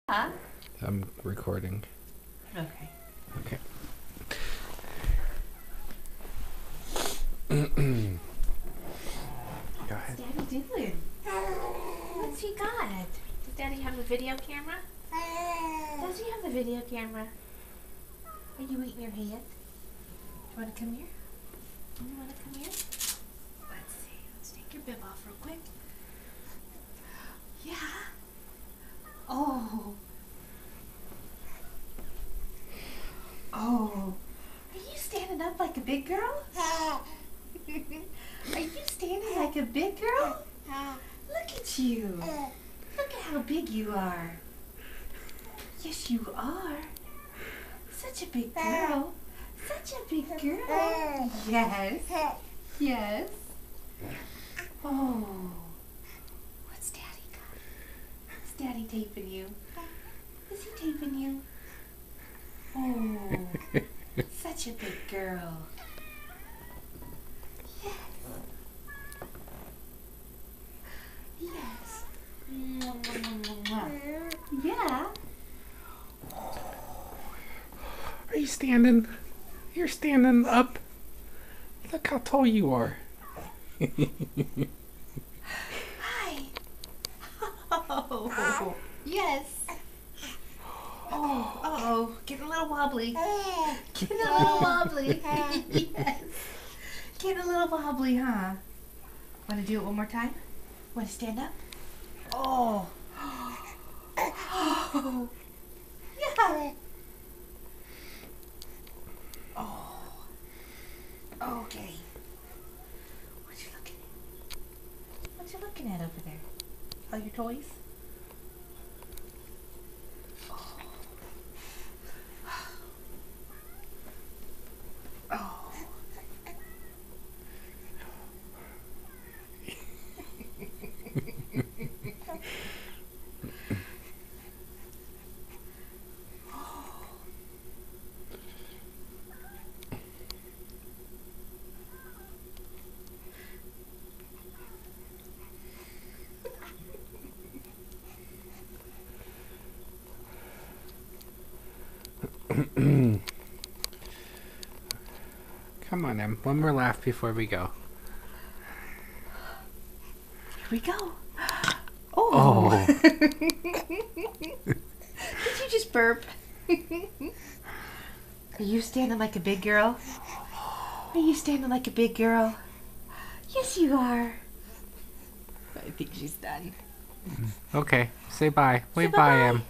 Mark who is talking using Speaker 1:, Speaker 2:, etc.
Speaker 1: Huh?
Speaker 2: I'm recording.
Speaker 1: Okay.
Speaker 2: Okay. Go ahead.
Speaker 1: What's Daddy doing? What's he got? Does Daddy have a video camera? Does he have the video camera? Are you eating your hand? Do you want to come here? Do you want to come here? Let's see. Let's take your bib off real quick. Yeah. Oh. Oh. Are you standing up like a big girl? Are you standing like a big girl? Look at you. Look at how big you are. Yes, you are. Such a big girl. Such a big girl. Yes. Yes. Oh. What's Daddy got? Is Daddy taping you? Is he taping you? Oh. Such a big girl. Yes. Yes. Yeah.
Speaker 2: Are you standing? You're standing up. Look how tall you are.
Speaker 1: Hi. Oh. Yes. Oh. Uh-oh. Getting a little wobbly. Getting a little wobbly. Yes. Getting a little wobbly, huh? Want to do it one more time? Want to stand up? Oh. Oh. Yeah. Oh. Okay. What you looking at? What you looking at over there? All your toys? Oh.
Speaker 2: Come on, Em. One more laugh before we go.
Speaker 1: Here we go. Oh. Did you just burp? Are you standing like a big girl? Are you standing like a big girl? Yes, you are. I think she's done.
Speaker 2: Okay. Say bye.
Speaker 1: Say
Speaker 2: Wave bye,
Speaker 1: bye-bye.
Speaker 2: Em.